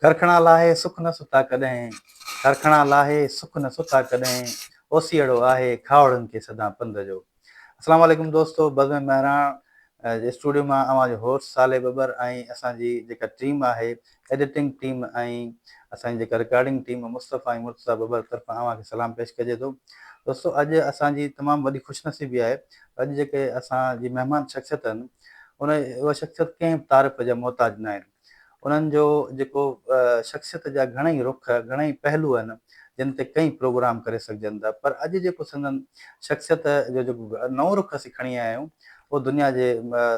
करखणा लाहे सुख न सुता कॾहिं, करखणा लाहे सुख न सुता कॾहिं, ओसीअड़ो आहे खावड़नि खे सदा पंध जो। अस्सलाम वालेकुम दोस्तो, बज़म महिराण जे स्टूडियो मां अवांजो होस्ट साले बबर ऐं असांजी जेका टीम आहे एडिटिंग टीम ऐं असांजी जेका रिकॉर्डिंग टीम मुस्तफ़ा ऐं मुर्तज़ा बबर तरफ़ां अव्हांखे सलाम पेश कजे थो। दोस्तो, अॼु असांजी तमामु वॾी ख़ुशनसीबी आहे। अॼु जेके असांजी महिमान शख़्सियत आहिनि उहा शख़्सियत कंहिं तारीफ़ जा मोहताज न आहिनि। उन्हनि जो जेको शख़्सियत जा घणेई रुख, घणेई पहलू आहिनि जिन ते कई प्रोग्राम करे सघजनि था, पर अॼु जेको संदन शख़्सियत जो जेको नओं रुख असीं खणी आया आहियूं उहो दुनिया जे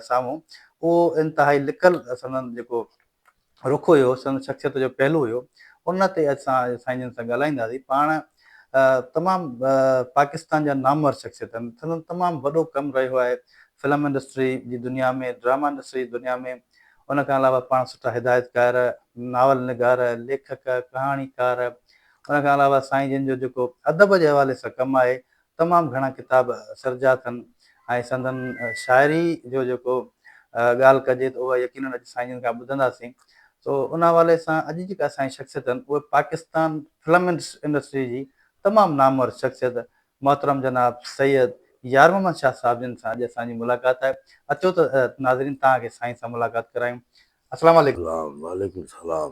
साम्हूं, उहो इंतिहाई लिकल संदन जेको रुख हुयो, संदन शख़्सियत जो पहलू हुयो, उन ते असां साईं जन सां ॻाल्हाईंदासीं। पाण तमामु पाकिस्तान जा नामवर शख़्सियत आहिनि, संदन तमामु वॾो कमु रहियो आहे फिल्म इंडस्ट्री जी दुनिया में, ड्रामा इंडस्ट्री जी दुनिया में। उन खां अलावा पाण सुठा हिदायतकार, नावल निगार, लेखक, कहाणीकार, उन खां अलावा साईं जिन जो जेको अदब जे हवाले सां कमु आहे, तमामु घणा किताब सिरजा अथनि ऐं संदन शाइरी जो जेको ॻाल्हि कजे त उहा यकीनन अॼु साईं जिन खां ॿुधंदासीं। सो उन हवाले सां अॼु जेका असांजी शख़्सियत आहिनि उहे पाकिस्तान फिल्म इंडस्ट्री जी तमामु नामवर शख़्सियत मोहतरम जनाब सैयद यार मोहम्मद शाह साहिब जिन सां अॼु असांजी मुलाक़ात आहे। अचो त नाज़रीन तव्हांखे साईं सां मुलाक़ात करायूं। अस्सलाम वालेकुम। वालेकुम सलाम।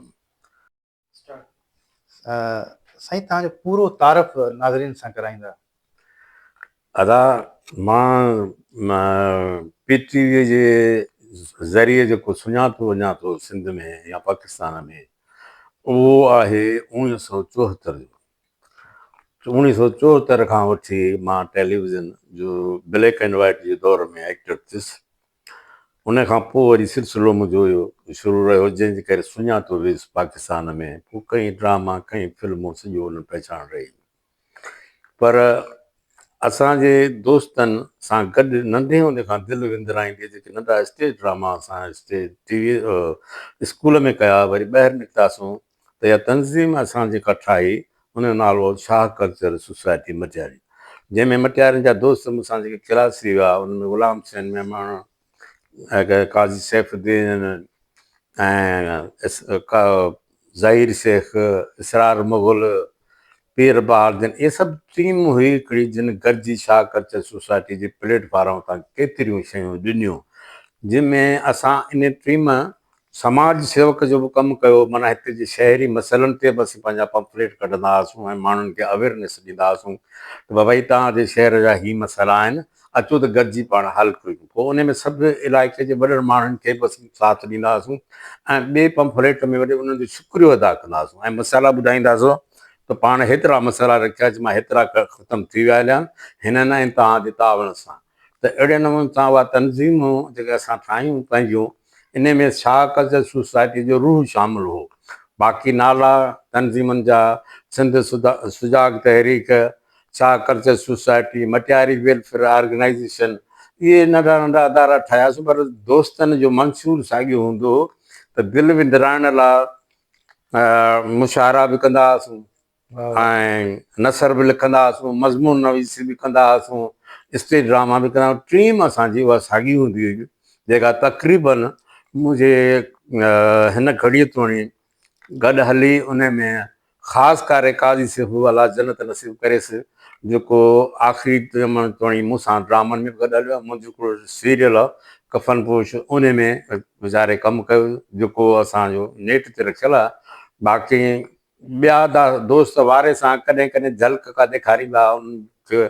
साईं तव्हांजो पूरो तारफ़ नाज़रीन सां कराईंदा। अदा मां पीटीवीअ जे ज़रिए जेको सुञातो वञा थो सिंध में या पाकिस्तान में, उहो आहे 1974 जो। 1974 खां वठी मां टेलीविज़न जो ब्लैक एंड वाइट जे दौर में एक्टर थियुसि। उन खां पोइ वरी सिलसिलो मुंहिंजो इहो शुरू रहियो, जंहिंजे करे सुञातो वियुसि पाकिस्तान में। पोइ कई ड्रामा, कई फिल्मूं, सॼो उन पहचान रही। पर असांजे दोस्तनि सां गॾु नंढे हूंदे खां दिलि विंदराईंदी, जेके नंढा स्टेज ड्रामा असां स्टेज टीवी स्कूल में कया, वरी ॿाहिरि निकितासीं त इहा तंज़ीम असां जेका ठाही उनजो नालो शाह कल्चर सोसाइटी मटियारी, जंहिंमें मटियारनि जा दोस्त मूंसां जेके क्लासी हुआ उनमें ग़ुलाम हुसैन मेमण, काज़ी सैफुद्दीन ऐं ज़हीर शेख, इसरार मुग़ल, पीर बहाउद्दीन, इहे सभु टीम हुई हिकिड़ी जिन गॾिजी शाह कल्चर सोसाइटी जे प्लेटफॉर्म तां केतिरियूं शयूं ॾिनियूं, जंहिंमें असां इन टीम समाज सेवक जो बि कमु कयो। माना हिते जे शहरी मसइलनि ते बि असीं पंहिंजा पंफलेट कढंदा हुआसीं ऐं माण्हुनि खे अवेयरनेस ॾींदा हुआसीं त भई तव्हांजे शहर जा ई मसइला आहिनि, अचो त गॾिजी पाण हल कयूं। पोइ उन में सभु इलाइक़े जे वॾनि माण्हुनि खे बि असीं साथ ॾींदा हुआसीं ऐं ॿिए पंफलेट में वरी उन्हनि जो शुक्रियो अदा कंदा हुआसीं ऐं मसाला ॿुधाईंदासीं त पाण हेतिरा मसाला रखिया, मां हेतिरा ख़तमु थी विया आहिनि, हिन न आहिनि तव्हांजे तावण सां। त अहिड़े नमूने सां उहा तंज़ीमूं जेके असां ठाहियूं पंहिंजूं, इन में शाह कल्चर सोसाइटी जो रूह शामिलु हो। बाक़ी नाला तंज़ीमनि जा Sindh Sujag Tehreek, Shah culture society, Matiari welfare organisation, इहे नंढा नंढा अदारा ठाहियासीं। पर दोस्तनि जो मंशूर साॻियो हूंदो हो त दिलि विंदराइण लाइ मुशाइरा बि कंदा हुआसीं ऐं नसर बि लिखंदा हुआसीं, मज़मून नवीसी बि कंदा हुआसीं, स्टेज ड्रामा बि कंदा। टीम असांजी उहा साॻी हूंदी हुई, जेका तक़रीबन मुंहिंजे हिन घड़ीअ ताणी गॾु हली। उन में ख़ासि करे काज़ी सिफ़ू वाला जन्नत नसीब करेसि, जेको आख़िरी ज़माने ताणी मूंसां ड्रामनि में बि गॾु हलियो। मुंहिंजो हिकिड़ो सीरियल आहे कफनपोश, उन में वीचारे कमु कयो, जेको असांजो नेट ते रखियलु आहे। बाक़ी ॿिया दोस्त वारे सां कॾहिं कॾहिं झलक का ॾेखारींदा, उन्हनि खे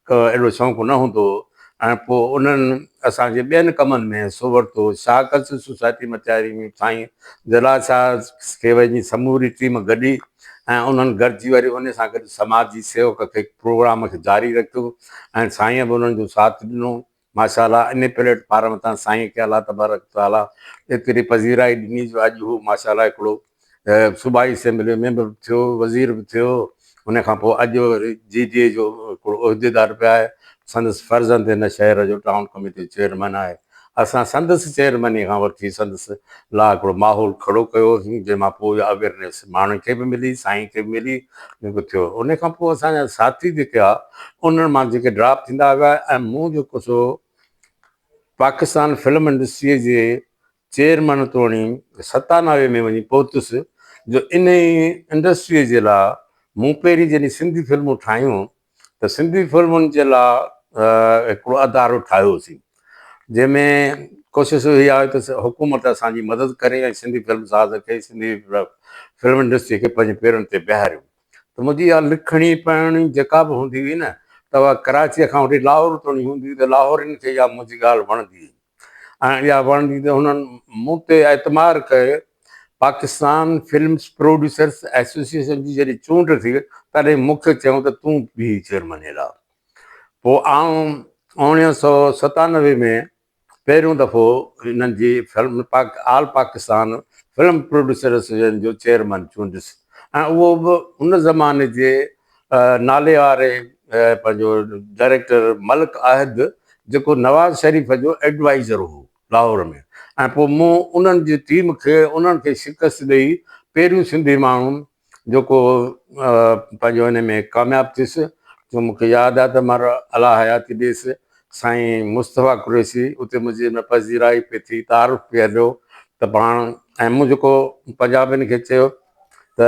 अहिड़ो शौक़ु न हूंदो हो ऐं पोइ उन्हनि असांजे ॿियनि कमनि में हिसो वरितो। शाह कल्चर सोसाइटी मटियारी में साईं जलाल शाह खे वञी समूरी टीम गॾी ऐं उन्हनि गॾिजी वरी उन सां गॾु समाजी सेवक खे प्रोग्राम खे जारी रखियो ऐं साईं बि उन्हनि जो साथ ॾिनो। माशाल्लाह इन प्लेटफॉर्म तां साईं खे अलाह तबारक ताला एतिरी पज़ीराई ॾिनी जो अॼु हू माशाल्लाह हिकिड़ो सूबाई असेंबली मेंबर बि थियो, वज़ीर बि थियो। उन खां पोइ अॼु वरी GDA जो हिकिड़ो उहिदेदार पिया आहे। संदसि फर्ज़ंद हिन शहर जो टाउन कमेटी चेयरमैन आहे। असां संदसि चेयरमैनी खां वठी संदसि लाइ हिकिड़ो माहौल खड़ो कयोसीं, जंहिंमां पोइ अवेयरनेस माण्हुनि खे बि मिली, साईं खे बि मिली, जेको थियो। उन खां पोइ असांजा साथी जेके आहे उन्हनि मां जेके ड्रॉप थींदा विया ऐं मूं जेको सो पाकिस्तान फिल्म इंडस्ट्रीअ जे चेयरमैन तोणी 97 में वञी पहुतुसि, जो इन इंडस्ट्रीअ जे लाइ मूं पहिरीं जॾहिं सिंधी फिल्मूं ठाहियूं त सिंधी फिल्मुनि जे लाइ हिकिड़ो अदारो ठाहियोसीं, जंहिंमें कोशिशि इहा आहे त हुकूमत असांजी मदद करे ऐं सिंधी फिल्म साज़ खे, सिंधी फिल्म इंडस्ट्री खे पंहिंजे पेरनि ते बीहारियूं। त मुंहिंजी इहा लिखणी पढ़णी जेका बि हूंदी हुई न, त उहा कराचीअ खां वठी लाहौर ताईं हूंदी हुई, त लाहौरियुनि खे इहा मुंहिंजी ॻाल्हि वणंदी हुई। ऐं इहा वणंदी त हुननि मूं ते एतमार कयो। पाकिस्तान फिल्म्स प्रोड्यूसर्स एसोसिएशन जी जॾहिं चूंड थी तॾहिं मूंखे चयूं त तूं बि चेयरमैन हेॾा। पोइ आउं 1997 में पहिरियों दफ़ो हिननि जी फिल्म आल पाकिस्तान फिल्म प्रोड्यूसर एसोसिएशन जो चेयरमैन चूंडुसि, ऐं उहो बि उन ज़माने जे नाले वारे पंहिंजो डायरेक्टर मलिक आहिद, जेको नवाज़ शरीफ़ जो एडवाइज़र हो लाहौर में। ऐं पोइ मूं उन्हनि जी टीम खे उन्हनि खे शिकस्त ॾेई पहिरियों सिंधी माण्हू जेको पंहिंजो हिन में कामयाबु थियुसि। जो मूंखे यादि आहे त मां अला हयाती ॾेसि साईं मुस्तफ़ा कुरैशी उते मुंहिंजी हिन पज़ीराई पई थी, तारुफ़ पिया ॾियो त पाण। ऐं मूं जेको पंजाबियुनि खे चयो त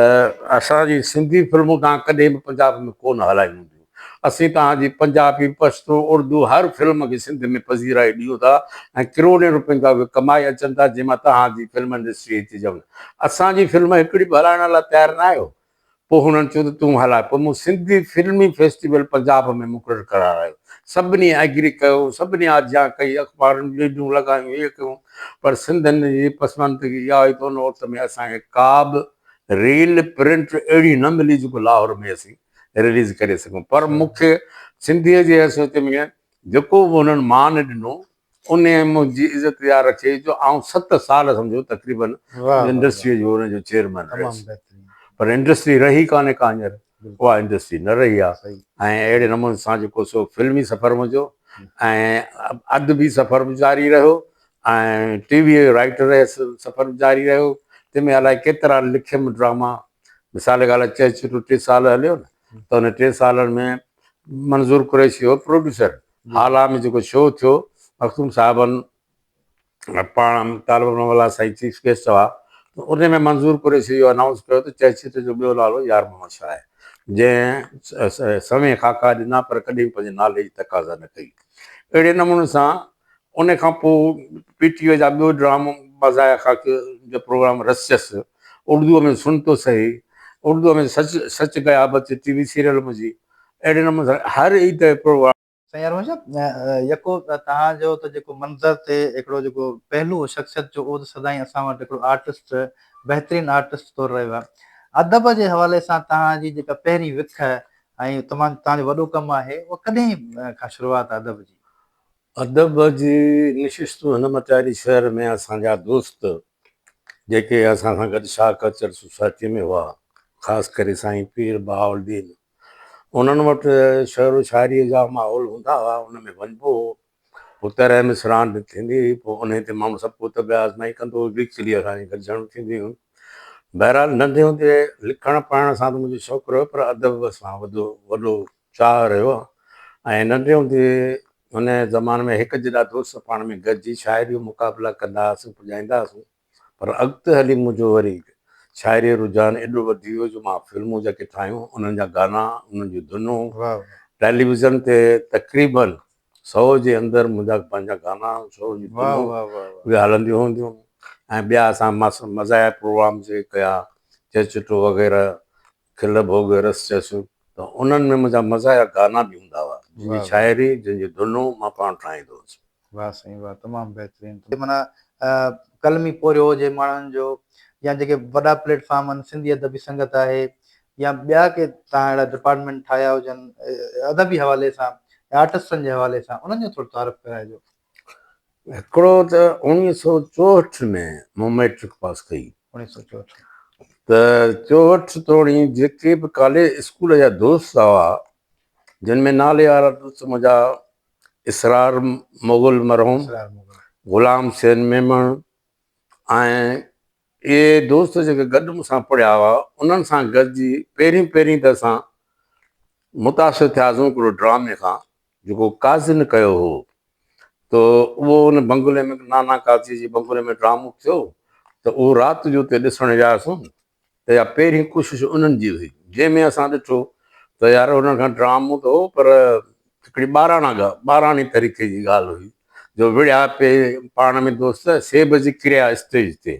असांजी सिंधी फिल्मूं तव्हां कॾहिं बि पंजाब में कोन हलायूं हूंदियूं, असीं तव्हांजी पंजाबी, पश्तो, उर्दू हर फिल्म खे सिंध में पज़ीराई ॾियूं था ऐं किरोड़नि रुपयनि जा कमाए अचनि था, जंहिंमां तव्हांजी फिल्म इंडस्ट्री अची ॼमनि। असांजी फिल्म हिकिड़ी बि हलाइण लाइ तयारु न आहियो। पोइ हुननि चयो त तूं हलाए। पोइ मूं सिंधी फिल्मी फेस्टिवल पंजाब में मुक़ररु करायो। सभिनी एग्री कयो, सभिनी आज्ञा कई, अख़बारुनि लीडियूं लॻायूं, इहे कयूं, पर सिंधियुनि जी पसंदगी इहा हुई त उन वक़्त में असांखे का बि रील प्रिंट अहिड़ी न मिली जेको लाहौर में असीं रिलीज़ करे सघूं। पर मूंखे सिंधीअ जे हैसियत में जेको बि हुननि मान ॾिनो उन मुंहिंजी इज़त इहा रखे जो आउं 7 साल सम्झो तक़रीबन इंडस्ट्रीअ जो हुनजो चेयरमैन रहियुसि। पर इंडस्ट्री रही कान्हे का हींअर, उहा इंडस्ट्री न रही आहे। ऐं अहिड़े नमूने सां जेको सो फिल्मी सफ़र मुंहिंजो ऐं अदबी सफ़र बि जारी रहियो ऐं टीवीअ राइटर सफ़र बि जारी रहियो। तंहिंमें अलाए केतिरा लिखियमि ड्रामा। मिसाल ॻाल्हि चए छॾियो 3 साल हलियो न, त हुन 3 सालनि में मंज़ूर कुरैशी हो प्रोड्यूसर। हाला में जेको शो थियो, मखदूम साहिबनि पाण तालवाला साईं चीफ गेस्ट हुआ, त उन में मंज़ूर कुरैशी इहो अनाउंस कयो त चए छॾियो जो ॿियो नालो यार मोहम्मद शाह आहे, जंहिं समय खाका ॾिना पर कॾहिं बि पंहिंजे नाले जी तक़ाज़ा न कई। अहिड़े नमूने सां उन खां पोइ पीटीओ जा ॿियो ड्रामो मज़ाया ख़ाक जो प्रोग्राम रसियस, उर्दूअ में सुन तो सही, उर्दूअ में सच सच गया बच टीवी सीरियल मुंहिंजी। अहिड़े नमूने सां हर ईद प्रोग्राम। साईं यार यको तव्हांजो त जेको मंज़र ते हिकिड़ो जेको पहलू शख़्सियत जो, उहो त सदाईं असां वटि हिकिड़ो आर्टिस्ट, बहितरीनु आर्टिस्ट तौरु रहियो आहे। अदब जे हवाले सां तव्हांजी जेका पहिरीं विख ऐं तव्हांजो वॾो कमु आहे, उहो कॾहिं खां शुरूआति आहे अदब जी? अदब जी निशिस्तूं हिन मटारी शहर में असांजा दोस्त जेके असां सां गॾु शाह कल्चर सोसाइटीअ में हुआ, ख़ासि करे साईं पीर बहाउद्दीन, उन्हनि वटि शहर शाइरीअ जा माहौल हूंदा हुआ। उन में वञिबो हो, हुते रहमिस रांदि थींदी हुई। पोइ उन ते माण्हू सभु पोइ त ॿिया आज़माई कंदो हुओ, विचली असांजी गॾिजणु थींदियूं हुयूं। बहरहाल नंढे हूंदे लिखणु पढ़ण सां त मुंहिंजो शौक़ु रहियो, पर अदब सां वॾो चाह रहियो आहे। ऐं नंढे हूंदे हुन ज़माने में हिकु जहिड़ा दोस्त पाण में गॾिजी शाइरी मुक़ाबिला कंदा हुआसीं, पुॼाईंदा हुआसीं। पर अॻिते हली मुंहिंजो वरी शाइरी रुझान एॾो वधी वियो जो मां फिल्मूं जेके ठाहियूं उन्हनि जा गाना, उन्हनि जूं धुनूं टेलीविज़न ते तक़रीबन 100 जे अंदरि मुंहिंजा पंहिंजा गाना, 100 जी धुनूं उहे हलंदियूं हूंदियूं। ऐं ॿिया असां मज़ाया प्रोग्राम जे कया, चेचटो वग़ैरह, खिल भोग रस चस, त उन्हनि में मुंहिंजा मज़ाया गाना बि हूंदा हुआ, जंहिंजी शाइरी, जंहिंजी धुनूं मां पाण ठाहींदो हुउसि। वाह साईं वाह, तमामु बहितरीनु। माना कलमी पोरियो हुजे माण्हुनि जो, या जेके वॾा प्लेटफॉर्म आहिनि, सिंधी अदबी संगत आहे, या ॿिया के तव्हां अहिड़ा डिपार्टमेंट ठाहिया हुजनि अदबी हवाले सां, आर्टिस्टनि जे हवाले सां, उन्हनि जो थोरो तारीफ़ कराइजो। हिकिड़ो त 1964 में मूं मैट्रिक पास कई। 1964 त 64 तोड़ी जेके बि कॉलेज स्कूल जा दोस्त हुआ, जिन में नाले वारा दोस्त मुंहिंजा इसरार मुग़ल मरहूम, ग़ुलाम हुसैन मेमण, ऐं इहे दोस्त जेके गॾु मूंसां पढ़िया हुआ, उन्हनि सां गॾिजी पहिरीं त असां मुतासिर थियासीं हिकिड़ो ड्रामे खां जेको काज़िन कयो हो। त उहो उन बंगले में, नाना काजी जे बंगले में ड्रामो थियो, त उहो राति जो उते ॾिसणु वियासीं। त या पहिरीं कोशिशि उन्हनि जी हुई, जंहिंमें असां ॾिठो त यार उन्हनि खां ड्रामो त हो पर हिकिड़ी ॿाराणी तरीक़े जी ॻाल्हि हुई, जो विड़िया पिए पाण में दोस्त सेब जी क्रिया स्टेज ते,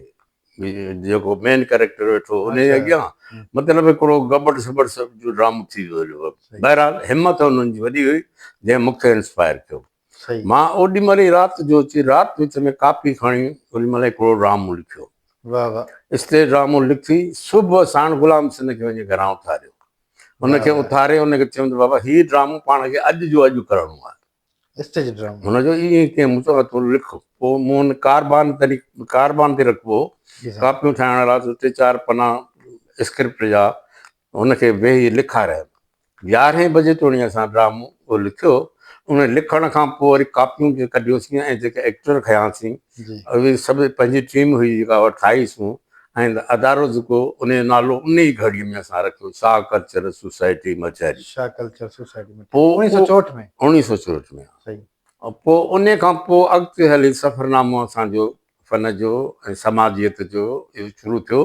जेको मेन कैरेक्टर वेठो उन जे अच्छा अॻियां मतिलबु हिकिड़ो गबड़ सॿड़ सभु जो ड्रामो थी वियो हुयो। बहरहाल हिमत हुननि जी वॾी हुई जंहिं मूंखे इंस्पायर कयो। सही मां ओॾी महिल ई राति जो अची राति विच में कापी खणी ओॾी महिल हिकिड़ो ड्रामो लिखियो, वाह वाह स्टेज ड्रामो लिखी सुबुह साण गुलाम सिंध खे वञी घरां उथारियो, हुनखे उथारे हुनखे चयमि बाबा हीउ ड्रामो पाण खे अॼु जो अॼु करिणो आहे। स्टेज ड्रामा हुनजो ईअं कीअं मूं चयो तूं लिख, पोइ मूं हुन कारबान ते रखिबो, कापियूं ठाहिण लाइ 3-4 पना स्क्रिप्ट जा हुनखे वेही लिखारायो। 11 बजे ताईं असां ड्रामो उहो लिखियो। उन लिखण खां पोइ वरी कापियूं कढियोसीं ऐं जेके एक्टर खयासीं उहे सभु पंहिंजी टीम हुई जेका उहा ठाहीसीं, ऐं अदारो जेको उन जो नालो उन ई घड़ीअ में असां रखियो, शाह कल्चरल सोसाइटी मचैरी। शाह कल्चर सोसाइटी में पोइ 1964 में 1964 में सही। पोइ उन खां पोइ अॻिते हली सफ़रनामो असांजो फ़न जो ऐं समाजियत जो इहो शुरू थियो।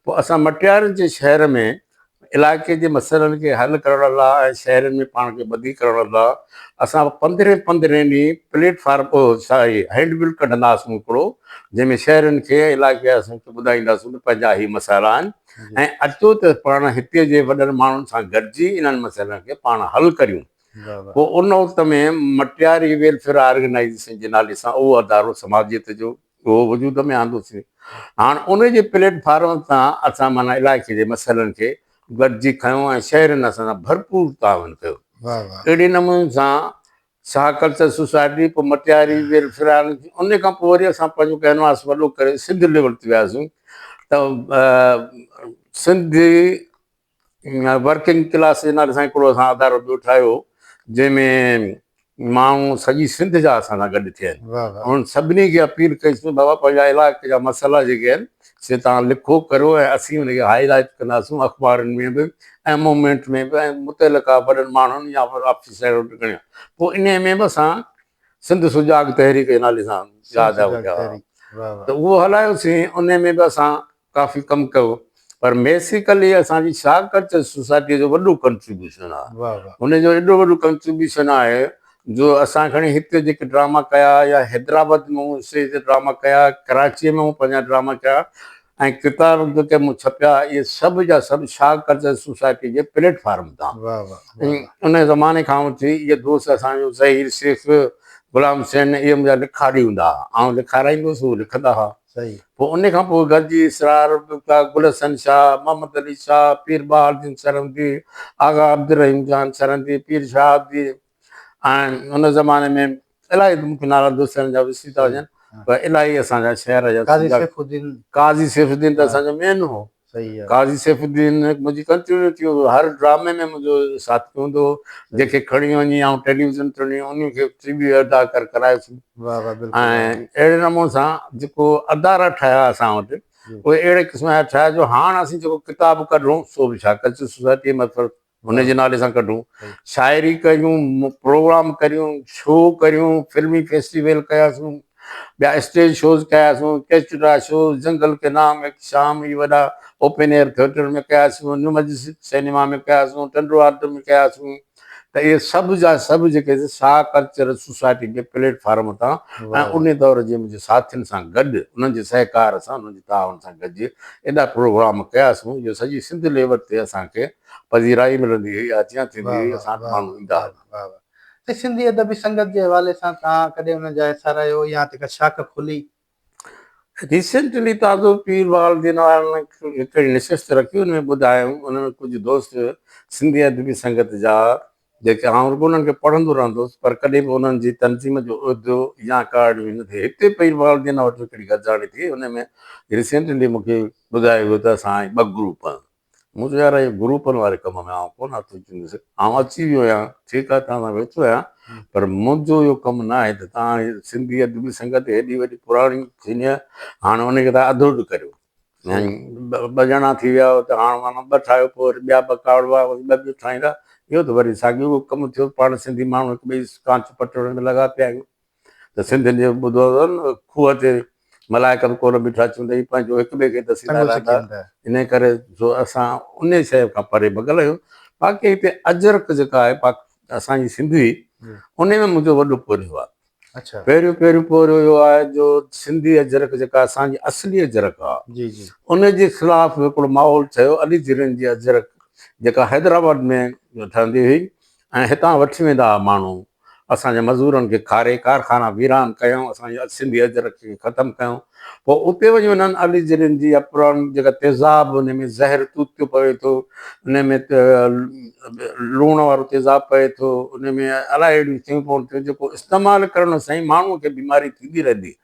पोइ असां मटियार जे शहर में इलाइक़े जे मसइलनि खे हल करण लाइ ऐं शहरनि में पाण खे ॿधी करण लाइ असां 15 ॾींहं प्लेटफार्म हैंडबिल कढंदासीं हिकिड़ो, जंहिंमें शहरनि खे इलाइक़े असांखे ॿुधाईंदासीं त पंहिंजा ई मसइला आहिनि ऐं अचो त पाण हिते जे वॾनि माण्हुनि सां गॾिजी इन्हनि मसइलनि खे पाण हल करियूं। पोइ उन वक़्त में मटियारी वेलफेयर ऑर्गेनाइज़ेशन जे नाले सां उहो अदारो समाजियत जो उहो वजूद में आंदोसीं। हाणे उन जे प्लेटफार्म तां असां माना इलाइक़े जे मसइलनि खे गॾिजी खयूं ऐं शहरनि असां सां भरपूर तावन कयो। अहिड़े नमूने सां शाह कल्चर सोसाइटी, पोइ मटियारी वेलफेयर, उन खां पोइ वरी असां पंहिंजो कैनवास वॾो करे सिंध लेवल ते वियासीं। त सिंधी वर्किंग क्लास जे नाले सां हिकिड़ो असां अदारो ॿियो ठाहियो, जंहिंमें माण्हू सॼी सिंध जा असां सां गॾु थिया आहिनि। उन्हनि सभिनी खे अपील कईसीं बाबा पंहिंजा इलाइक़े जा मसइला जेके आहिनि से तव्हां लिखो करो ऐं असीं हुनखे हाईलाइट कंदासीं अख़बारुनि में बि ऐं मूवमेंट में बि ऐं मुतलिका वॾनि माण्हुनि या ऑफिसर खणिया। पोइ इन में बि असां सिंध सुजाग तहरीक जे नाले सां यादि हुया त उहो हलायोसीं। उन में बि असां काफ़ी कमु कयो, पर बेसिकली असांजी शाह कल्चर सोसाइटीअ जो वॾो कंट्रीब्यूशन आहे। हुनजो एॾो वॾो कंट्रीब्यूशन आहे जो असां खणी हिते जेके ड्रामा कया या हैदराबाद में स्टेज ते ड्रामा कया, कराचीअ में पंहिंजा ड्रामा कया ऐं किताब जेके मूं छपिया, इहे सभु जा सभु शाह कल्चर सोसाइटी जे प्लेटफार्म तां। उन ज़माने खां वठी इहे दोस्त असांजो ज़हीर शेख, गुलाम हुसैन, इहे मुंहिंजा लिखारी हूंदा हुआ, आउं लिखाराईंदुसि, उहे लिखंदा हुआ। पोइ उन खां पोइ गॾिजी इसरार, गुलहसन शाह, मोहम्मद अली शाह, पीर बहाउद्दीन सरहदी, आगा अब्दुल जान सरहदी, पीर शहाबदी, ऐं उन ज़माने में इलाही मूंखे नाला दोस्तनि जा विसरी था वञनि, पर इलाही असांजा शहर जा काज़ी सैफुद्दीन त असांजो मेन हो। काज़ी सैफुद्दीन मुंहिंजी कंटिन्यूटी हो, हर ड्रामे में मुंहिंजो साथी हूंदो हो, जेके खणी वञी ऐं टेलीविज़न ते उन खे टीवी अदाकार करायोसीं। ऐं अहिड़े नमूने सां जेको अदारा ठाहिया असां वटि, उहे अहिड़े क़िस्म जा ठाहिया जो हाणे असीं जेको किताब कढूं सो बि शाह कल्चर सोसाइटी मतिलबु हुन जे नाले सां कढूं, शाइरी कयूं, प्रोग्राम करियूं, शो करियूं, फिल्मी फेस्टिवल कयासीं, ॿिया स्टेज शोज़ कयासीं, केस्टरा शो, जंगल के नाम, एक शाम, इहे वॾा ओपन एयर थिएटर में कयासीं, नुमज सिनेमा में कयासीं, टंडो आर्ट में कयासीं। त इहे सभु जा सभु जेके शाह कल्चर सोसाइटी जे प्लेटफार्म तां ऐं उन दौर जे मुंहिंजे साथियुनि सां गॾु, उन्हनि जे सहकार सां, उन्हनि जे तावन सां गॾिजी एॾा प्रोग्राम कयासीं जो सॼी सिंध लेवल ते असांखे पज़ीराई मिलंदी हुई, अचिया थींदी हुई, असां वटि माण्हू ईंदा हुआ। त सिंधी अदबी संगत जे हवाले सां तव्हां कॾहिं हुन जा हिसा रहियो या जेका शाख खुली? रिसेंटली ताज़ो पीर बहाउद्दीन वारनि हिकिड़ी निशस्त रखी, हुन में ॿुधायूं उन्हनि कुझु दोस्त सिंधी अदबी संगत जा जेके आउं रुॻो उन्हनि खे पढ़ंदो रहंदुसि, पर कॾहिं बि उन्हनि जी तनज़ीम जो उहिदो या कार्ड बि न थिए। हिते पीर बहाउद्दीन वटि हिकिड़ी गॾिजाणी थी, हुन में रिसेंटली मूंखे ॿुधायो वियो त असां 2 ग्रुप। मूं चयो यार इहे ग्रुपनि वारे कम में आउं कोन हथु विझंदुसि, आउं अची वियो आहियां, ठीकु आहे तव्हां सां वेठो आहियां, पर मुंहिंजो इहो कमु न आहे त तव्हां सिंधी अदबी संगत हेॾी वॾी पुराणी थींदी आहे, हाणे हुनखे तव्हां अधु अधु करियो। ऐं 2 ॼणा थी विया त हाणे माना 2 ठाहियो, पोइ वरी ॿिया 2 कावड़वा, वरी 2 ॿियो ठाहींदा, इहो त वरी साॻियो कमु थियो। पाण सिंधी माण्हू हिक ॿिए कांच पटण में लॻा पिया आहियूं। त सिंधियुनि जो ॿुधो अथव न, खूह ते मलाइकत कोन बीठा चूंडई पंहिंजो हिक ॿिए खे दसींदा चङो सिखी रहंदा। वेंदा। इन करे जो असां उन शइ खां परे भॻल आहियूं। बाक़ी हिते अजरक जेका आहे असांजी सिंधी, जी। उन में मुंहिंजो वॾो पोरियो आहे। अच्छा। पहिरियों पोरियो इहो आहे जो सिंधी अजरक जेका असांजी असली अजरक आहे, जी जी। उन जे ख़िलाफ़ हिकिड़ो माहौल ठहियो। अली जीरन जी अजरक जेका हैदराबाद में ठहंदी हुई ऐं हितां वठी वेंदा हुआ माण्हू, असांजे मज़दूरनि खे खारे कारखाना वीरान कयूं, असांजी सिंधी अजरक खे ख़तमु कयूं। पोइ उते वञी उन्हनि अली जीरन जी पुराणी जेका तेज़ाब, उन में ज़हर तूतियो पए थो, उन में लूण वारो तेज़ाब पए थो, उन में अलाए अहिड़ियूं शयूं पवनि थियूं जेको इस्तेमालु करण सां ई माण्हूअ खे बीमारी थींदी रहंदी।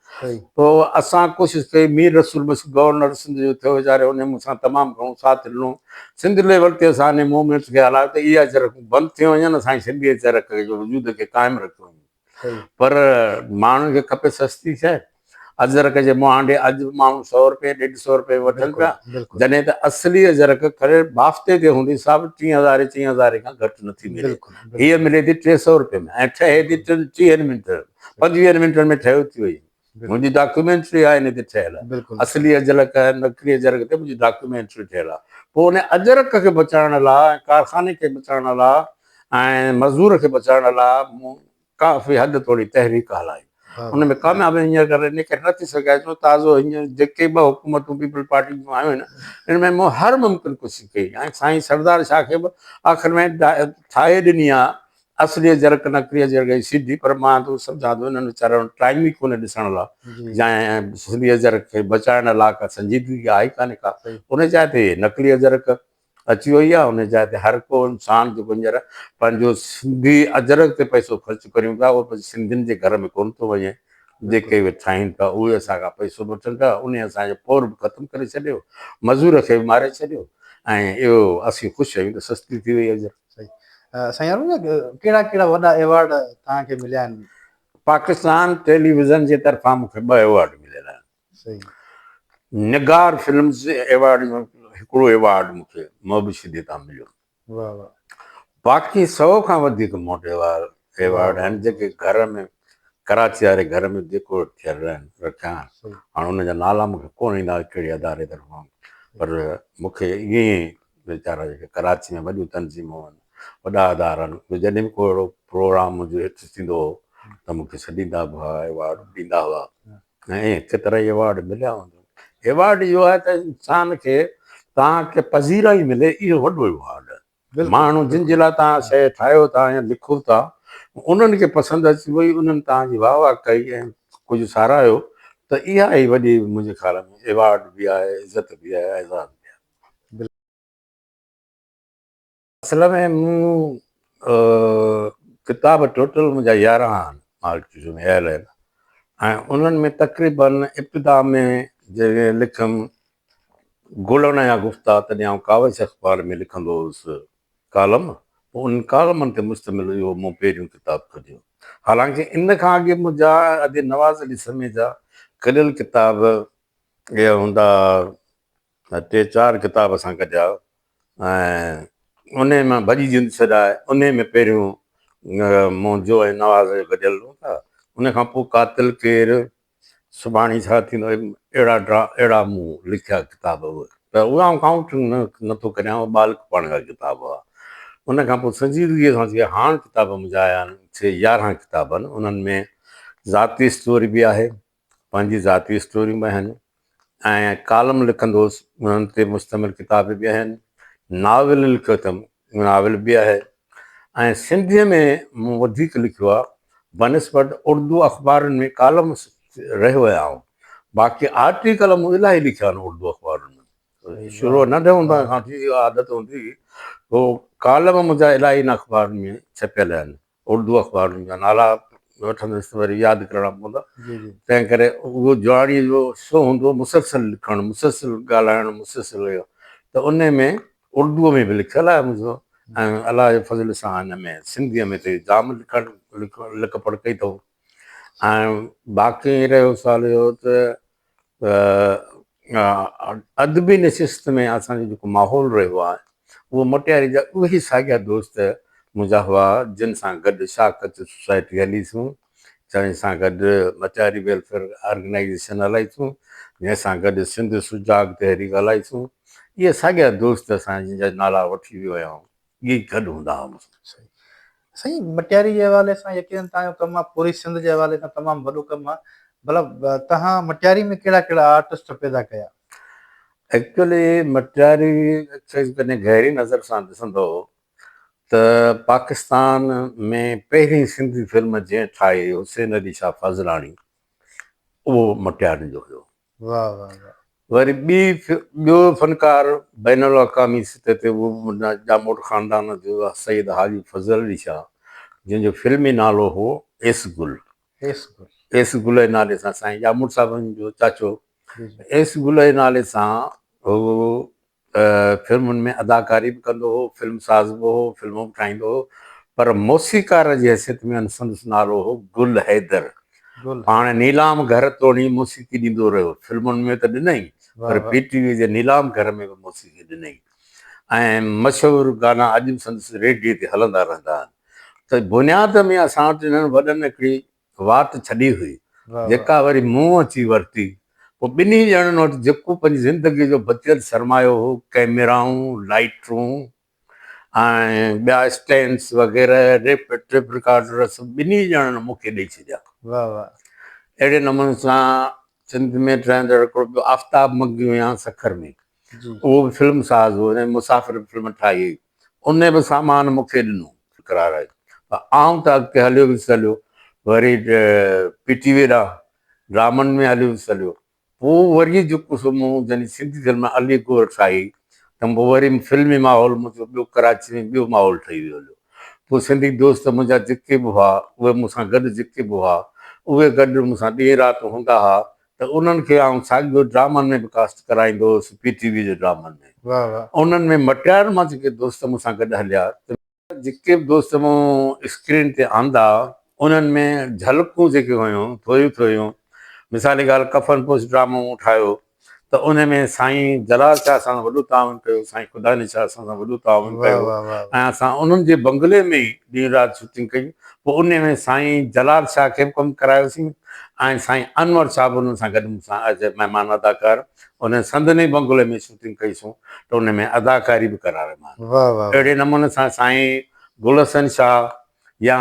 पोइ असां कोशिशि कई, मीर रसूल बस गवर्नर सिंध जो थियो वीचारे, उन मूंसां तमामु घणो साथ ॾिनो। सिंध लेवल ते असां मूवमेंट्स खे हलायो त इहा अजरक बंदि थी वञनि, असांजी सिंधी अजरक जो वजूद खे क़ाइमु रखियो वञे। पर माण्हुनि खे खपे सस्ती शइ। अजरक जे मुहांडे अॼु माण्हू 100 रुपए 150 रुपए वठनि पिया, जॾहिं त असली अजरक करे बाफ़्ते ते हूंदी सा बि 3000 खां घटि नथी मिले। हीअ मिले थी 300 रुपए में ऐं ठहे थी 30 मिंट 25 मिंटनि में ठहे थी वई। मुंहिंजी डॉक्यूमेंट्री आहे इन ते ठहियल, असली अजरक नकली अजरक ते मुंहिंजी डॉक्यूमेंट्री ठहियल आहे। पोइ उन अजरक खे बचाइण लाइ, कारखाने खे बचाइण लाइ ऐं मज़दूर खे बचाइण लाइ मूं काफ़ी हद थोरी तहरीक हलाई। उन में कामयाबी हींअर करे इन खे नथी सघाए छो ताज़ो हींअर जेके ॿ हुकूमतूं पीपल पार्टी जूं आयूं आहिनि, इन में मूं हर मुमकिन कोशिशि कई ऐं साईं सरदार शाह खे बि आख़िर में ठाहे ॾिनी आहे असली अजरक नकली अजरक जी सीधी। पर मां त सम्झां थो इन्हनि वीचारनि टाइम ई कोन्हे ॾिसण लाइ, या सिंधी अजरक खे बचाइण लाइ का संजीदगी आहे कान्हे का। उन जाइ ते नकली अजरक अची वई आहे। उन जाइ ते हर को इंसान जेको हींअर पंहिंजो सिंधी अजरक ते पैसो ख़र्चु करियूं था, उहो सिंधियुनि जे घर में कोन थो वञे। जेके उहे ठाहिनि था उहे असांखां पैसो वठनि था, उन असांजो पौर बि ख़तमु करे छॾियो, मज़दूर खे बि मारे छॾियो ऐं इहो असीं ख़ुशि आहियूं त सस्ती थी वई अजरक। साईं अरुण, कहिड़ा कहिड़ा वॾा एवॉर्ड तव्हांखे मिलिया आहिनि? पाकिस्तान टेलीविज़न जे तरफ़ां मूंखे 2 एवॉर्ड मिलियल आहिनि। निगार फिल्म्स एवॉर्ड जो हिकिड़ो एवॉर्ड मूंखे मोहबिशी तां मिलियो। बाक़ी 100 खां वधीक मूं वटि एवॉर्ड आहिनि जेके घर में, कराची वारे घर में डेकोरेट थियल आहिनि, रखिया आहिनि। हाणे उनजा नाला मूंखे कोन ईंदा कहिड़े अदारे तरफ़ां, पर मूंखे ईअं ई वीचारा जेके कराची में वॾियूं तनज़ीमूं आहिनि, वॾा अदारा आहिनि, जॾहिं बि को अहिड़ो प्रोग्राम मुंहिंजो हिते थींदो हो त मूंखे छॾींदा बि हुआ, एवॉर्ड ॾींदा हुआ ऐं केतिरा ई एवॉर्ड मिलिया हूंदा। एवॉर्ड इहो आहे त इंसान खे तव्हांखे पज़ीराई मिले, इहो वॾो एवॉर्ड आहे। माण्हू जिन जे लाइ तव्हां शइ ठाहियो था या लिखो था, उन्हनि खे पसंदि अची वई, उन्हनि तव्हांजी वाह वाह कई ऐं कुझु साराहियो, त इहा ई वॾी मुंहिंजे ख़्याल में एवॉर्ड बि आहे, इज़त बि आहे, एज़ाज़ बि आहे। असल में मूं किताब टोटल मुंहिंजा 11 आहिनि मार्केट में आयल आहिनि ऐं उन्हनि में तक़रीबन इब्तिदा में जॾहिं लिखियुमि ॻोल्हण या गुफ़्ता, तॾहिं आउं कावच अख़बार में लिखंदो हुउसि कालम। पोइ उन कालमनि ते मुश्तमिल इहो मूं पहिरियों किताबु कढियो। हालांकि इन खां अॻे मुंहिंजा अॼु नवाज़ अली समय जा कढियल किताब इहे हूंदा 3-4 किताब असां कढिया ऐं उन मां भॼी जिंद छॾाए, उन में पहिरियों मुंहिंजो ऐं नवाज़ जो गॾियल हूंदा। उन खां पोइ कातिल केरु, सुभाणे छा थींदो, अहिड़ा मूं लिखिया किताब उहे, त उहा आउं काउंट नथो करियां, उहा बालक पढ़ण जा किताब हुआ। उन खां पोइ संजीदगीअ सां जीअं हाणे किताब मुंहिंजा आया आहिनि 11 किताब आहिनि। उन्हनि में ज़ाती स्टोरी बि आहे, पंहिंजी ज़ाती स्टोरियूं बि आहिनि ऐं कालम लिखंदो हुउसि, उन्हनि ते मुश्तमिल किताब बि आहिनि, नाविल लिखियो अथमि, नाविल बि आहे ऐं सिंधीअ में मूं वधीक लिखियो आहे बनिस्बत उर्दू अख़बारुनि में कालम रहियो आहियां। बाक़ी आर्टिकल मूं इलाही लिखिया आहिनि उर्दू अख़बारुनि में, शुरू नंढे हूंदे खां थी आदत हूंदी। पोइ कालम मुंहिंजा इलाही इन अख़बारुनि में छपियल आहिनि, उर्दू अख़बारुनि जा नाला वठंदुसि वरी यादि करणा पवंदा। तंहिं करे उहो जुआड़ीअ जो शो हूंदो, मुसलसल लिखणु, मुसलसल ॻाल्हाइणु, मुसलसल इहो, त उन में उर्दूअ में बि लिखियलु आहे मुंहिंजो ऐं अलाह जे फज़ल सां हिन में सिंधीअ में त जाम लिख पढ़ कई अथऊं। ऐं बाक़ी रहियो सुवाल इहो त अदबी नशिस्त में असांजो जेको माहौल रहियो आहे, उहो मोटियारी जा उहे ई साॻिया दोस्त मुंहिंजा हुआ जिन सां गॾु शाकत सोसाइटी हलीसूं जंहिंसां गॾु मटियारी वेलफेयर ऑर्गेनाइज़ेशन हलाईसूं, जंहिंसां गॾु सिंध सुजाग तहरीक हलाईसूं। इहे साॻिया दोस्त असां जिन नाला वठी वियो आहियूं, इहे गॾु हूंदा हुआ। सही सही मटियारी जे हवाले सां यकीनन तव्हांजो कमु आहे, पूरी सिंध जे हवाले सां तमामु वॾो कमु आहे। मतिलबु तव्हां मटियारी में कहिड़ा कहिड़ा आर्टिस्ट पैदा कया? एक्चुअली मटियारी कॾहिं गहरी नज़र सां ॾिसंदो त पाकिस्तान में पहिरीं सिंधी फिल्म जंहिं ठाही हुसैन अली शाह फज़लाणी, उहो मटियारी जो हुयो। वाह वाह वाह। वरी ॿियो फनकार बैन अल-अक़वामी सतह ते उहो जामोट ख़ानदान जो आहे, सईद हाजी फज़ल अली शाह, जंहिंजो फिल्मी नालो हो एस गुल। एस गुल जे नाले सां साईं जामोट साहिबनि जो चाचो एस गुल जे नाले सां उहो फिल्मुनि में अदाकारी बि कंदो हो, फिल्म साज़ बि हो, फिल्मूं बि ठाहींदो हो, पर मौसीकार जी हैसियत में संदसि नालो हो गुल हैदर। पाण नीलाम घर तोड़ी मौसीक़ी ॾींदो रहियो, फिल्मुनि में त ॾिनई, पर PTV जे नीलाम घर में बि मौसीक़ी ॾिनई। ऐं मशहूरु गाना अॼु बि संदसि रेडियो ते हलंदा रहंदा आहिनि। त बुनियाद में असां वटि हिननि वॾनि हिकिड़ी वात छॾी हुई, जेका वरी मूं अची वरिती। पोइ ॿिन्ही ॼणनि वटि जेको पंहिंजी ज़िंदगीअ जो बचियल सरमायो हो, कैमराऊं, लाइटरूं ऐं ॿिया स्टैंड्स वग़ैरह, टेप रिकॉर्डर, सभु ॿिन्ही ॼणनि मूंखे ॾेई छॾिया। वाह वाह। अहिड़े नमूने सां सिंध में ठहंदड़ हिकिड़ो ॿियो आफ़्ताब मगी हुया सखर में, उहो बि फिल्म साज़ हो, हुन मुसाफ़िर फिल्म ठाही, उन बि सामान मूंखे ॾिनो कराराए। आउं त अॻिते हलियो वियुसि हलियो, वरी PTV ॾांहुं ड्रामनि में हलियो वियुसि हलियो। पोइ वरी जेको सो मूं जॾहिं सिंधी फिल्म अली गोर ठाही, त पोइ वरी फिल्मी माहौल मुंहिंजो ॿियो कराची में ॿियो माहौल ठही वियो हलियो। पोइ सिंधी दोस्त मुंहिंजा जेके बि हुआ, उहे मूंसां गॾु जेके बि हुआ, उहे गॾु मूंसां ॾींहुं राति हूंदा हुआ, त उन्हनि खे आउं साॻियो ड्रामनि में बि कास्ट कराईंदो हुउसि, PTV जे ड्रामनि में। वाह वाह। उन्हनि में मटियार मां जेके दोस्त मूंसां गॾु हलिया, जेके बि दोस्त मूं स्क्रीन ते आंदा, उन्हनि में झलकूं जेके हुयूं थोरियूं थोरियूं। मिसाल जी ॻाल्हि, कफन पोश ड्रामो मूं ठाहियो, त उन में साईं जलाल शाह सां वॾो ताउन कयो, साईं ख़ुदा निशाह सां वॾो ताउन कयो, ऐं असां उन्हनि जे बंगले में ई ॾींहुं राति शूटिंग कई। पोइ उन में साईं जलाल शाह खे बि कमु करायोसीं, ऐं साईं अनवर शाह बि उन्हनि सां गॾु मूंसां एज ए महिमान अदाकार उन संदनी बंगले में शूटिंग कईसूं, त उन में अदाकारी बि करायोमांसि। अहिड़े नमूने सां साईं गुलहसन शाह या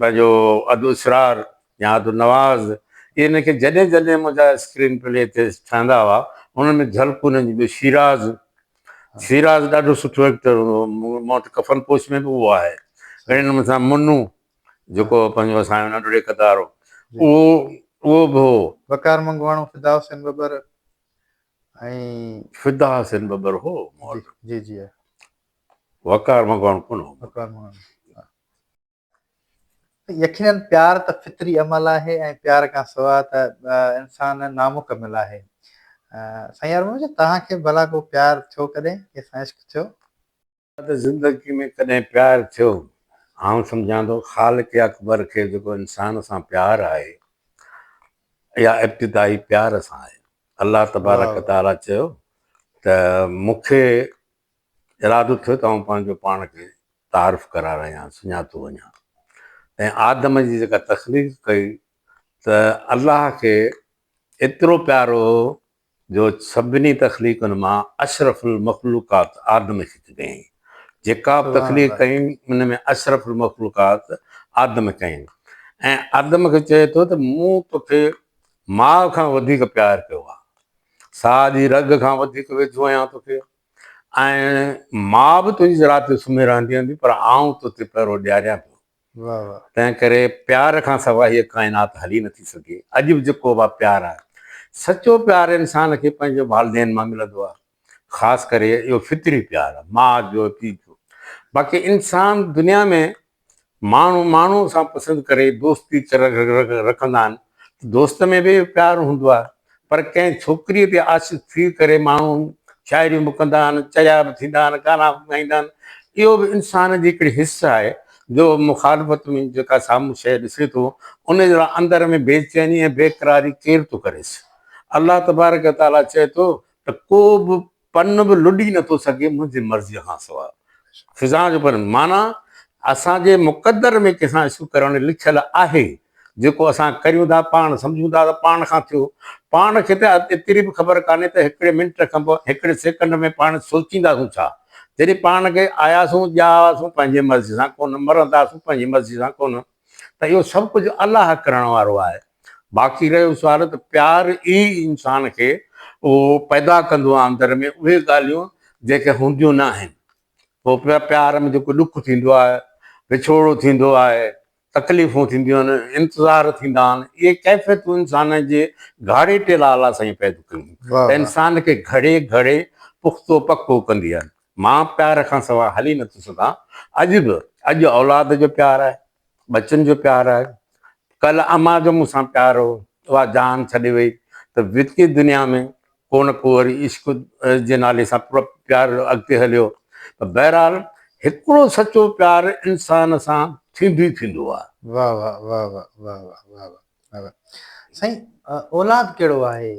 पंहिंजो अदु इसरार या अदु नवाज़, इन खे जॾहिं जॾहिं मुंहिंजा स्क्रीन प्ले ते ठहंदा हुआ, उन्हनि में झलकूं उन्हनि जी। सिराज ॾाढो सुठो एक्टर हो, मूं वटि कफन पोश में बि उहो आहे। अहिड़े नमूने सां मुन्नू जेको पंहिंजो असांजो नंढो ठेकेदार हो, उहो बि हो। वकार मंगवाणो, फिदा हुसैन बबर ऐं फिदा हुसैन बबर हो। जी जी। वकार मंगवाणो कोन हो। वकार मंगवाणो। यकीनन प्यार त फितरी अमल आहे, ऐं प्यार खां सवाइ त इंसान नामुकमिल आहे। साईं यार मुंहिंजो तव्हांखे भला को प्यार थियो कॾहिं, कंहिंसां इश्क थियो? त ज़िंदगी में कॾहिं प्यार थियो, आउं सम्झां थो ख़ालिक़ अकबर खे जेको इंसान सां प्यार आहे, इहा इब्तिदाई प्यार सां आहे। अलाह तबारक ताला चयो त मूंखे इरादो थियो त आउं पंहिंजो पाण खे तारीफ़ करारायां, सुञातो वञा। ऐं आदम जी जेका तख़लीक़ कई, त अलाह खे एतिरो प्यारो हो जो सभिनी तख़लीक़ुनि मां अशरफुल मख़लूक़ात आदम खे कयईं। जेका बि तख़लीक़ कयईं उन में अशरफुल मख़लूक़ात आदम कयईं। ऐं आदम खे चए थो त मूं तोखे माउ खां वधीक प्यारु कयो आहे, साह जी रग खां वधीक वेझो आहियां तोखे, ऐं माउ बि तुंहिंजी राति जो सुम्ही रहंदी हूंदी, पर आउं तोते पहिरियों ॾियारियां पियो। तंहिं करे प्यार खां सवाइ हीअ काइनात हली नथी सघे। अॼु बि जेको बि प्यारु आहे, सचो प्यारु इंसान खे पंहिंजे वालिदेन मां मिलंदो आहे, ख़ासि करे इहो फितरी प्यारु आहे, माउ जो पीउ जो। बाक़ी इंसान दुनिया में माण्हू सां पसंदि करे दोस्ती रखंदा आहिनि, दोस्त में बि प्यारु हूंदो आहे, पर कंहिं छोकिरीअ ते आशिक़ थी करे माण्हू शाइरियूं बि कंदा आहिनि, चया बि थींदा आहिनि, गाना बि ॻाईंदा आहिनि। इहो बि इंसान जी हिकिड़ी हिस्सा आहे जो मुखालफ़त में जेका साम्हूं शइ ॾिसे थो, उन जे अंदर में बेचैनी ऐं बेक़रारी केरु थो करेसि। अलाह तबारक ताला चए थो त को बि पन बि लुॾी नथो सघे मुंहिंजी मर्ज़ीअ खां सवाइ। फिज़ा जो पर माना असांजे मुक़दर में कंहिंसां इश्क करणु लिखियलु आहे, जेको असां करियूं था पाण सम्झूं था त पाण खां थियो, पाण खे त एतिरी बि ख़बर कान्हे त हिकिड़े मिंट खां पोइ हिकिड़े सेकंड में पाण सोचींदासूं छा। जॾहिं पाण खे आयासीं ॼावासीं पंहिंजी मर्ज़ी सां कोन, मरंदासीं पंहिंजी मर्ज़ी सां कोन, त इहो सभु कुझु अलाह करण वारो आहे। बाक़ी रहियो सुवाल त प्यार ई इंसान खे उहो पैदा कंदो आहे अंदर में उहे ॻाल्हियूं जेके हूंदियूं न आहिनि। पोइ प्यार में जेको ॾुख थींदो आहे, विछोड़ो थींदो आहे, तकलीफ़ूं थींदियूं आहिनि, इंतज़ार थींदा आहिनि, इहे कैफ़ियतूं इंसान जे घाड़े ते लाला साईं पैदा कयूं त इंसान खे घड़े घड़े पुख़्तो पको कंदी आहे। मां प्यार खां सवाइ हली नथो सघां। अॼु औलाद जो प्यारु आहे, बचनि जो प्यारु आहे, कल्ह अमा जो मूंसां प्यारु हो, उहा जान छॾे वई, त विकी दुनिया में कोन को वरी इश्क जे नाले सां प्यारु अॻिते हलियो। त बहरहाल हिकिड़ो सचो प्यारु इंसान सां थींदो ई थींदो आहे। वाह वाह वाह वाह वाह वाह वाह वाह वाह। साईं औलाद कहिड़ो आहे?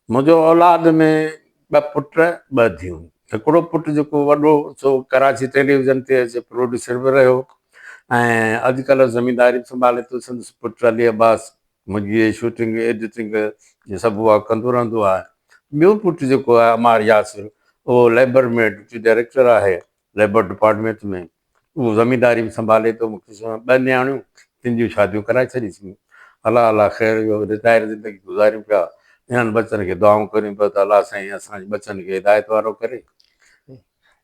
मुंहिंजो औलाद में 2 पुट 2 धीअरूं। हिकिड़ो पुटु जेको वॾो सो कराची टेलीविज़न ते एज ए प्रोड्यूसर बि रहियो ऐं अॼुकल्ह ज़मींदारी संभाले थो। संदसि पुटु अली अब्बास मुंहिंजी शूटिंग एडिटिंग इहे सभु उहा कंदो रहंदो आहे। ॿियो पुटु जेको आहे अमार यासिर, उहो लेबर में डिप्टी डायरेक्टर आहे लेबर डिपार्टमेंट में, उहो ज़मींदारी बि संभाले थो। मूंखे 2 नियाणियूं, 3 जूं शादियूं कराए छॾीसीं। अलाह अलाह ख़ैर इहो रिटायर ज़िंदगी गुज़ारियूं पिया। इन्हनि बचनि खे दुआऊं करियूं पिया त अलाह साईं असांजे बचनि खे हिदायत वारो करे।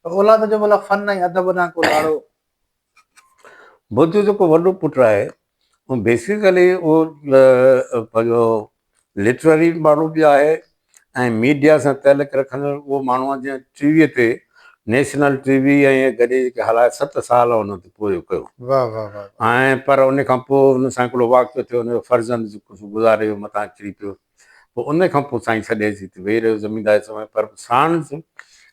औलाद जो मतलब फन ऐं अदब सां को लाड़ो? मुंहिंजो जेको वॾो पुटु आहे उहो बेसिकली उहो पंहिंजो लिटररी माण्हू बि आहे ऐं मीडिया सां तइल्लुक़ु रखंदड़ उहो माण्हू आहे। जीअं टीवीअ ते नेशनल टीवी ऐं गॾे जेके हलाए 7 साल हुन ते पूरो कयो। वाह वाह वाह। ऐं पर उन खां पोइ हुन सां हिकिड़ो वाक़ियो थियो, हुनजो फर्ज़ंद जेको गुज़ारे वियो, मथां किरी पियो। पोइ उन खां पोइ साईं छॾे अची वेही रहियो ज़मींदारी समय। पर साण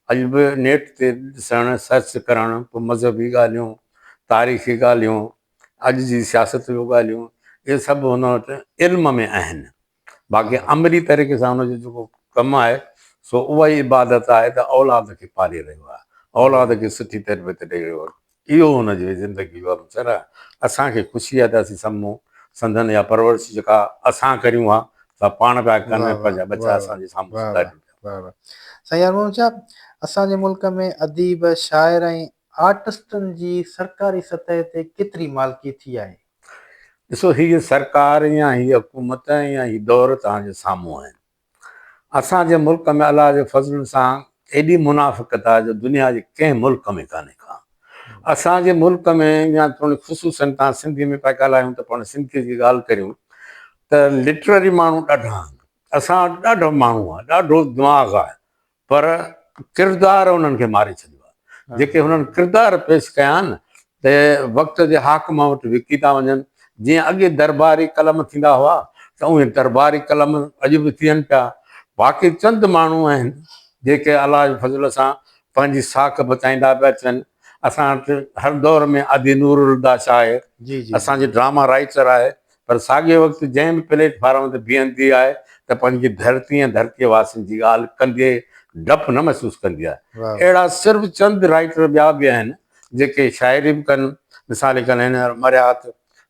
अॼु बि नेट ते ॾिसणु, सर्च करणु, पोइ मज़हबी ॻाल्हियूं, तारीख़ी ॻाल्हियूं, अॼु जी सियासत जूं ॻाल्हियूं, इहे सभु हुन वटि इल्म में आहिनि। बाक़ी अमली तरीक़े सां हुनजो जेको कमु आहे सो उहा ई इबादत आहे त औलाद खे पाले रहियो आहे, औलाद खे सुठी तरबियत ॾेई रहियो आहे। इहो हुनजी ज़िंदगी जो अवसर आहे। असांखे ख़ुशी आहे त असीं सम्झूं संदन या परवरिश जेका असां करियूं आहे त पाण पिया कनि, पंहिंजा बचा असांजे साम्हूं सुधारियूं। साईं यार छा असांजे मुल्क में अदीब, शाइर ऐं आर्टिस्टनि जी सरकारी सतह ते केतिरी मालिकी थी आहे? ॾिसो, हीअ सरकार या हीअ हुकूमत या हीअ दौर तव्हांजे साम्हूं आहिनि। असांजे मुल्क में अलाह जे फज़ल सां एॾी मुनाफ़िक़त आहे जो दुनिया जे कंहिं मुल्क में कान्हे का। असांजे मुल्क में या थोरी ख़ुशूसन तव्हां सिंधी में पिया ॻाल्हायूं त पाण सिंधीअ जी ॻाल्हि करियूं त लिटररी माण्हू ॾाढा आहिनि। असां वटि ॾाढो माण्हू आहे, ॾाढो दिमाग़ु आहे, पर किरदार उन्हनि खे मारे छॾियो आहे। जेके हुननि किरदार पेश कया आहिनि त वक़्त जे हाकम वटि विकी था वञनि। जीअं अॻे दरबारी कलम थींदा हुआ त उहे दरबारी कलम अॼु बि थियनि पिया। बाक़ी चंद माण्हू आहिनि जेके अलाह जे फज़ल सां पंहिंजी साख बचाईंदा पिया अचनि। असां वटि हर दौर में आदि नूरुल्लाह आहे, असांजी ड्रामा राइटर आहे, पर साॻिए वक़्तु जंहिं बि प्लेटफॉर्म ते बीहंदी आहे त पंहिंजी धरती ऐं धरतीअ वासियुनि जी ॻाल्हि कंदे डपु न महसूसु कंदी आहे। अहिड़ा सिर्फ़ु चंद राइटर ॿिया बि आहिनि जेके शाइरी बि कनि। मिसाल कनि हिन मरियात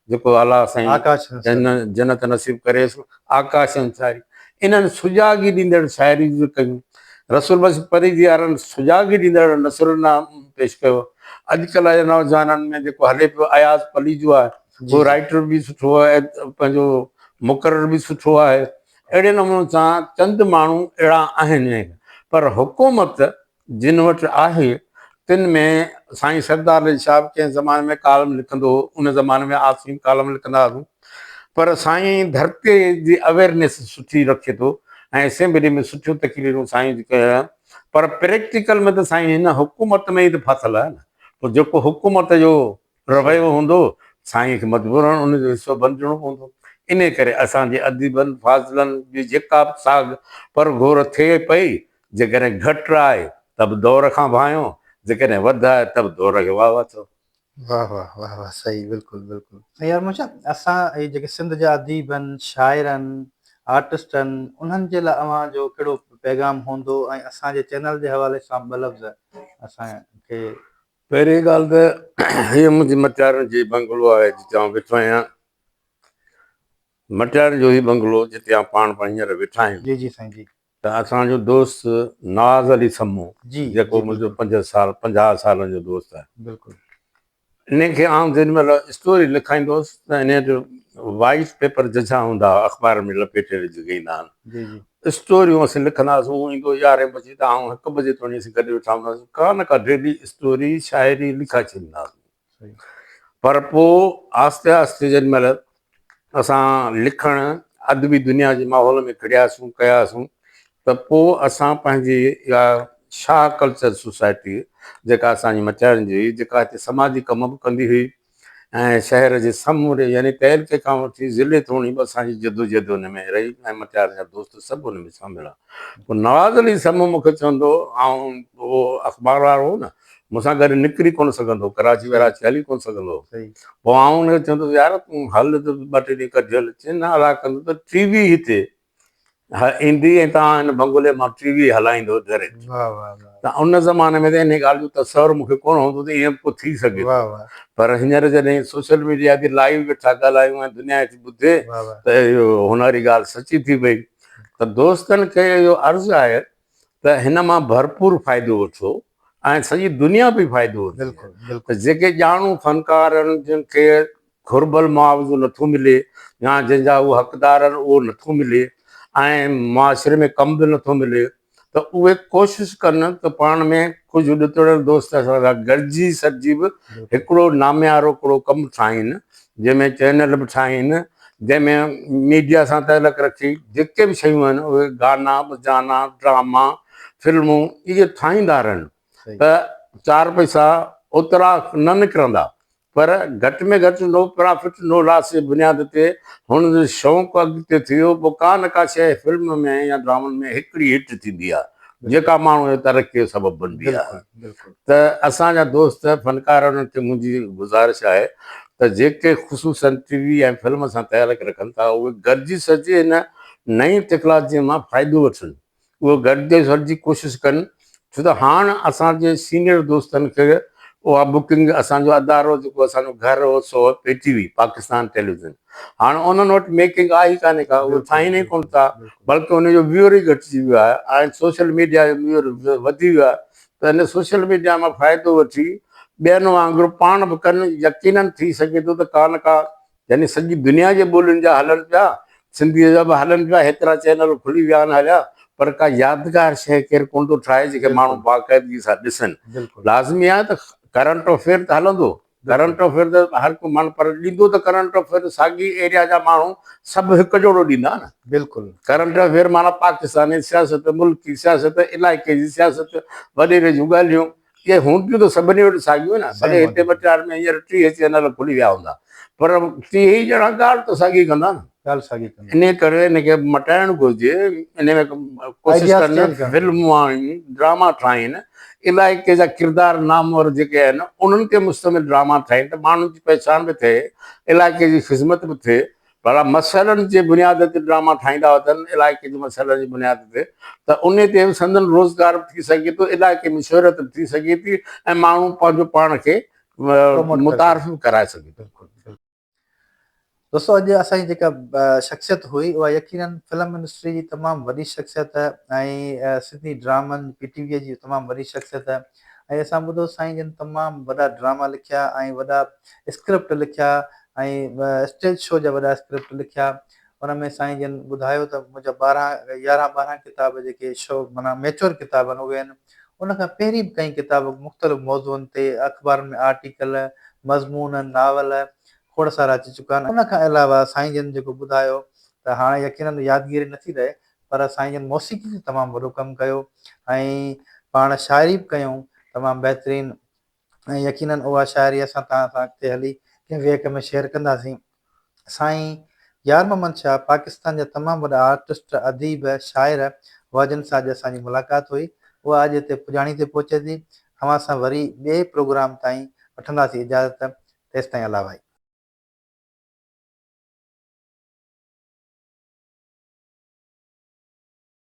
जेको अलाह साईं जन्नत नसीब करेसि, आकाश अंसारी, इन्हनि सुजाॻी ॾींदड़ शाइरी बि कयूं। रसूल बस परीजी वारनि सुजाॻी ॾींदड़ नसरुल्लाह पेश कयो। अॼुकल्ह जे नौजवाननि में जेको हले पियो अयाज़ पली जो आहे, उहो राइटर बि सुठो आहे, पंहिंजो मुक़रर बि सुठो आहे। अहिड़े नमूने सां चंद माण्हू अहिड़ा आहिनि। पर हुकूमत जिन वटि आहे तिन में साईं सरदार अली शाह कंहिं ज़माने में कालम लिखंदो हो, उन ज़माने में आसिम कालम लिखंदा हुआ। पर साईं धरतीअ जी अवेयरनेस सुठी रखे थो ऐं असेंबली में सुठियूं तकरीरूं साईं जी कया। पर प्रैक्टिकल में त साईं हिन हुकूमत में ई त फाथल आहे न। पोइ जेको हुकूमत जो रवैयो हूंदो साईं खे मजबूरन उनजो हिसो बणिजणो पवंदो। इन करे असांजे अदीबनि फाज़लनि जी जेका बि साग पर घोर थिए पई, जेकॾहिं घटि आहे त बि दौर खां भायो, जेकॾहिं वधि आहे त बि दौर खे वाह वाह चओ। वाह वाह वाह वाह, सही, बिल्कुलु बिल्कुलु। यार मुंहिंजा असां इहे जेके सिंध जा अदीब आहिनि, शाइर आहिनि, आर्टिस्ट आहिनि, उन्हनि जे लाइ अव्हांजो कहिड़ो पैगाम हूंदो ऐं असांजे चैनल जे हवाले सां ॿ लफ़्ज़ असांखे? पहिरीं ॻाल्हि त हीअ मुंहिंजी मतियारनि जी बंगलो आहे, जिते आउं वेठो आहियां। मटियार जो ही बंगलो जिते पाण हींअर वेठा आहियूं जी जी साईं जी त असांजो दोस्त नवाज़ अली समूह जी जेको जी मुंहिंजो बिल्कुलु 50 सालनि जो दोस्त आहे बिल्कुलु इन खे आउं जेॾी महिल स्टोरी लिखाईंदुसि त इन जो वाइट पेपर जजा हूंदा अख़बार में लपेटे विझी ईंदा आहिनि जी जी स्टोरियूं असीं लिखंदासीं हू ईंदो 11 बजे त आउं 1 बजे ताईं असीं गॾु वेठा हूंदासीं का न का डेली स्टोरी शाइरी लिखा छॾींदासीं सही पर पोइ आस्ते आस्ते जेॾी महिल असां लिखणु अदबी दुनिया जे माहौल में खड़ियासीं कयासीं त पोइ असां पंहिंजी इहा शाह कल्चर सोसाइटी जेका असांजी मटियारनि जी हुई जेका हिते समाजी कम बि कंदी हुई ऐं शहर जे समूरे यानी तहलके खां वठी ज़िले ताईं बि असांजी जदोजहद हुन में रही ऐं मटियार जा दोस्त सभु हुन में शामिल आहे पोइ नवाज़ अली समूह मूंखे चवंदो ऐं उहो अख़बार वारो हो न मूंसां गॾु निकिरी कोन सघंदो कराची सही वराची हली कोन सघंदो सही पोइ आउं हुनखे चवंदुसि यार तूं हल त 2-3 ॾींहं कढियल चए न हला कंदो त टीवी हिते ईंदी ऐं तव्हां हिन बंगले मां टीवी हलाईंदो डायरेक्ट वाह वाह वाह त उन ज़माने में त इन ॻाल्हि जो तसवुरु मूंखे कोन हूंदो त ईअं पोइ थी सघे वाह थो वाह पर हींअर जॾहिं सोशल मीडिया ते लाइव वेठा ॻाल्हायूं ऐं दुनिया खे ॿुधे वाह वाह त इहो हुनरी ॻाल्हि सची थी पई त दोस्तनि खे इहो अर्ज़ु आहे त हिन मां भरपूर फ़ाइदो वठो ऐं सॼी दुनिया बि फ़ाइदो वठे बिल्कुलु त बिल्कुलु जेके ॼाणू फनकार आहिनि जिन खे घुर्बल मुआवज़ो नथो मिले या जंहिंजा उहे हक़दार आहिनि उहो नथो मिले ऐं मुआशिरे में कमु बि नथो मिले त उहे कोशिशि कनि त पाण में कुझु ॾुतड़ दोस्त सां गॾिजी सॾिजी बि बिल्कुलु हिकिड़ो नामियारो हिकिड़ो कमु ठाहिनि जंहिंमें चैनल बि ठाहिनि जंहिंमें मीडिया सां तलक रखी जेके बि शयूं आहिनि उहे गाना बजाना ड्रामा फिल्मूं इहे ठाहींदा रहनि सही त 4 पैसा ओतिरा न निकिरंदा पर घटि में घटि नो प्रॉफिट नो लॉस जे बुनियाद ते हुन जो शौक़ु अॻिते थियो पोइ का न का शइ फिल्म में या ड्रामनि में हिकिड़ी हिट थींदी आहे बिल्कुलु जेका माण्हू जे तरक़ीअ जो सबबु बनंदी आहे बिल्कुलु बिल्कुलु त असांजा दोस्त फनकारनि खे मुंहिंजी गुज़ारिश आहे त जेके ख़ुशूसन टीवी ऐं फिल्म सां तयारक रखनि था उहे गॾिजी सॼे हिन नई टेक्नोलॉजीअ मां फ़ाइदो वठनि उहो गॾिजी सॾिजी कोशिशि कनि छो त हाणे असांजे सीनियर दोस्तनि खे उहा बुकिंग असांजो अदारो जेको असांजो घरु हो सो पइजी पाकिस्तान टेलीविज़न हाणे उन्हनि वटि मेकिंग आहे ई कान्हे का उहे बिल्कुलु ठाहीनि ई कोन बिल्कुलु था बिल्कुलु बल्कि हुनजो व्यूअर ई घटिजी वियो आहे ऐं सोशल मीडिया जो व्यूअर वधी वियो आहे त हिन सोशल मीडिया मां फ़ाइदो वठी ॿियनि वांगुरु पाण बि कनि यकीननि थी सघे थो त का न का यानी सॼी दुनिया जे ॿोलियुनि जा हलनि पिया सिंधीअ जा बि हलनि पिया हेतिरा चैनल खुली विया आहिनि हलिया पर का यादगार शइ केरु कोन थो ठाहे जेके माण्हू बिल्कुलु बाक़ाइदगी सां ॾिसनि बिल्कुलु लाज़मी आहे त करंट अफेयर त हलंदो बिल्कुलु करंट अफेयर त हर को माण्हू पर ॾींदो त करंट अफेयर साॻी एरिया जा माण्हू सभु हिकु जहिड़ो ॾींदा न बिल्कुलु करंट अफेयर माना पाकिस्तानी सियासत मुल्की सियासत इलाइक़े जी सियासत वॾेरे जूं ॻाल्हियूं इहे हूंदियूं त सभिनी वटि साॻियूं न सही भले हिते मौजूदु मटियार में हींअर 30 चैनल खुली विया हूंदा पर 30 ॼणा ॻाल्हि त साॻी कंदा न ॻाल्हि साॻी कंदा इन करे हिनखे मटाइणु घुरिजे इन में कोशिशि आइडियाज़ कनि चेंज करणु घुरिजे फिल्मूं आहिनि ड्रामा ठाहिनि इलाइक़े जा किरदार नामवर जेके आहिनि उन्हनि खे मुश्तमिल ड्रामा ठाहिनि त माण्हुनि जी पहचान बि थिए इलाइक़े जी ख़िदमत बि थिए भला मसइलनि जे बुनियाद ते ड्रामा ठाहींदा अथनि इलाइक़े जे मसइलनि जी बुनियाद ते त उन ते बि संदन रोज़गार बि थी सघे थो इलाइक़े में शोहरत बि थी सघे थी ऐं माण्हू पंहिंजो पाण खे प्रमोट करे सघे मुतारफ़ बि कराए सघे थो बिल्कुलु बिल्कुलु दोस्तों अॼु असांजी जेका शख़्सियत हुई उहा यकीनन फिल्म इंडस्ट्री जी तमामु वॾी शख़्सियत ऐं सिंधी ड्रामनि पीटीवीअ जी तमामु वॾी शख़्सियत ऐं असां ॿुधो साईं जन तमामु वॾा ड्रामा लिखिया ऐं वॾा स्क्रिप्ट लिखिया ऐं स्टेज शो जा वॾा स्क्रिप्ट लिखिया हुन में साईं जन ॿुधायो त मुंहिंजा 11 किताब जेके शो माना मेच्योर किताब आहिनि उहे आहिनि उनखां पहिरीं बि कई किताब मुख़्तलिफ़ मौज़ूअनि ते अख़बारुनि में आर्टिकल मज़मून नावल खोड़ सारा अची चुका आहिनि उनखां अलावा साईं जन जेको ॿुधायो त हाणे यकीनन यादगिरी नथी रहे पर साईं जन मौसीक़ी जो तमामु वॾो कमु कयो ऐं पाण शाइरी बि कयूं तमामु बहितरीनु ऐं यकीनन उहा शाइरी असां तव्हां सां अॻिते हली कंहिं ॿिए में शेयर कंदासीं साईं यार मोहम्मद शाह पाकिस्तान जा तमामु वॾा आर्टिस्ट अदीब शाइर हुआ जिन सां अॼु असांजी मुलाक़ात हुई उहा अॼु हिते पुॼाणी ते पहुचे थी अव्हां सां वरी ॿिए प्रोग्राम ताईं वठंदासीं इजाज़त तेसिताईं अलाह भाई